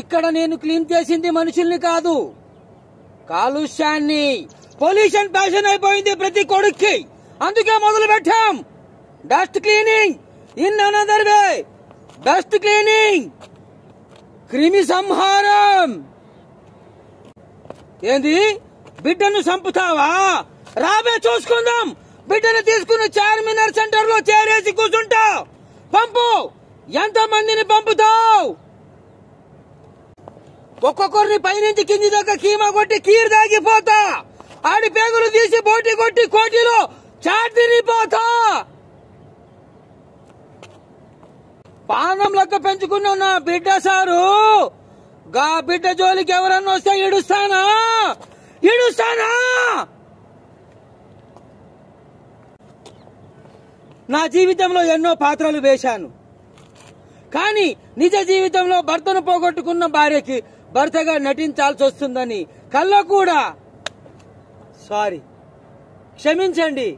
ఇక్కడ నేను క్లీన్ చేసింది మనుషుల్ని కాదు, కాలుష్యాన్ని. పొల్యూషన్ ప్యాషన్ అయిపోయింది ప్రతి కొడుక్కి, అందుకే మొదలు పెట్టాం dust cleaning in another way. Dust cleaning, క్రిమి సంహారం. ఏంది బిడ్డను చంపుతావా? రాబే చూసుకుందాం. బిడ్డను తీసుకుని చార్మినార్ సెంటర్ లో చేరేసి కూర్చుంటా. పంపు, ఎంత మందిని పంపుతావు? ఒక్కొక్కరిని పైనుంచి కింది దాకా కీమా కొట్టి కీర్ దాగిపోతా. ఆడి పేగులు తీసి బోటి కొట్టి కోటిలో చాట్ తిరిగిపోతా. పానం లెక్క పెంచుకున్న నా బిడ్డ సారు, గా బిడ్డ జోలికి ఎవరన్నా వస్తే ఇడుస్తానా? నా జీవితంలో ఎన్నో పాత్రలు వేశాను, కానీ నిజ జీవితంలో భర్తను పోగొట్టుకున్న భార్యకి భర్తగా నటించాల్సి వస్తుందని కల్లో కూడా. సారీ, క్షమించండి.